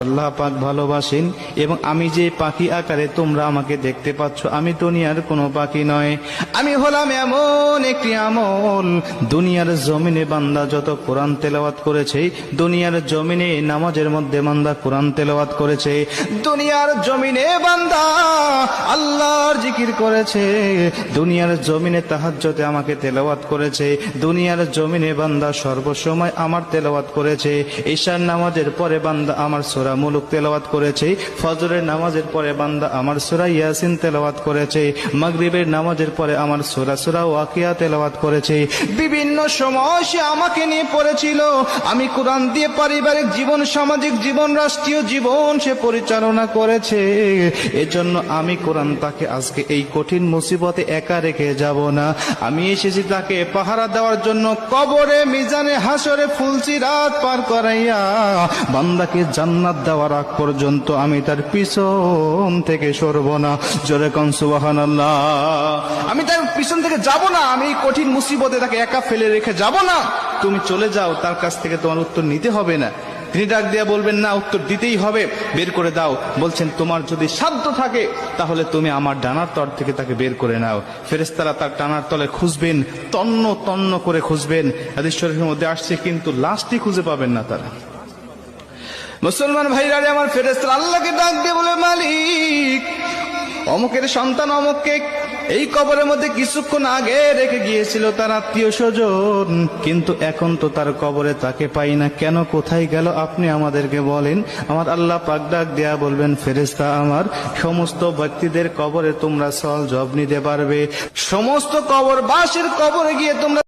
আল্লাহ পাক ভালোবাসেন এবং আমি যে পাখি আকারে তোমরা আমাকে দেখতে পাচ্ছ, আমি দুনিয়ার কোনো পাখি নয়। আমি হলাম এমন একটি আমল, দুনিয়ার জমিনে বান্দা যত কোরআন তেলাওয়াত করেছে, দুনিয়ার জমিনে নামাজের মধ্যে বান্দা কোরআন তেলাওয়াত করেছে, দুনিয়ার জমিনে বান্দা আল্লাহর জিকির করেছে, দুনিয়ার জমিনে তাহাজ্জুদে আমাকে তেলাওয়াত করেছে, দুনিয়ার জমিনে বান্দা সর্বসময় আমার তেলাওয়াত করেছে, ঈশার নামাজের পরে বান্দা আমার সূরা মুলুক তেলাওয়াত করেছে, ফজরের নামাজের পরে বান্দা আমার সূরা ইয়াসিন তেলাওয়াত করেছে, মাগরিবের নামাজের পরে আমার সূরা ওয়াকিয়া তেলাওয়াত করেছে। বিভিন্ন সময় সে আমাকে নিয়ে পড়েছিল। আমি কোরআন দিয়ে পারিবারিক জীবন, সামাজিক জীবন, রাষ্ট্রীয় জীবন সে পরিচালনা করেছে। এজন্য আমি কোরআন তাকে আজকে এই কঠিন মুসিবতে একা রেখে যাব না। আমি এসেছি তাকে পাহারা দেওয়ার জন্য, কবরে, মিজানে, হাসরে ফুলসিরাত পার করাইয়া বান্দাকে জান্নাত দেওয়ার আগ পর্যন্ত আমি তার পিছন থেকে সরব না। জোরে কোন সুবহানাল্লাহ। আমি তার পিছন থেকে যাব না, আমি কঠিন মুসিবতে তাকে একা ফেলে রেখে যাব না। তুমি চলে যাও, তার কাছ থেকে তোমার উত্তর নিতে হবে না। তিনি ডাক দিয়া বলবেন, না, উত্তর দিতেই হবে, বের করে দাও। বলছেন, তোমার যদি সাধ্য থাকে তাহলে তুমি আমার ডানার তল থেকে তাকে বের করে নাও। ফেরেশতারা তার ডানার তলে খুঁজবেন, তন্ন তন্ন করে খুঁজবেন। হাদিস শরীফের মধ্যে আসছে, কিন্তু লাশটি খুঁজে পাবেন না তারা। মুসলমান ভাইরা রে আমার, ফেরেশতারা আল্লাহকে ডাক দিয়ে বলে, মালিক, অমুকের সন্তান অমুককে এই কবরের মধ্যে কিছুক্ষণ আগে রেখে গিয়েছিল তার আত্মীয় স্বজন, কিন্তু এখন তো তার কবরে তাকে পাই না, কেন, কোথায় গেল, আপনি আমাদেরকে বলেন। আমার আল্লাহ পাক ডাক দেয়া বলবেন, ফেরেশতা আমার, সমস্ত ব্যক্তিদের কবরে তোমরা সওয়াল জবাব নিতে পারবে, সমস্ত কবরবাসীর কবরে গিয়ে তোমরা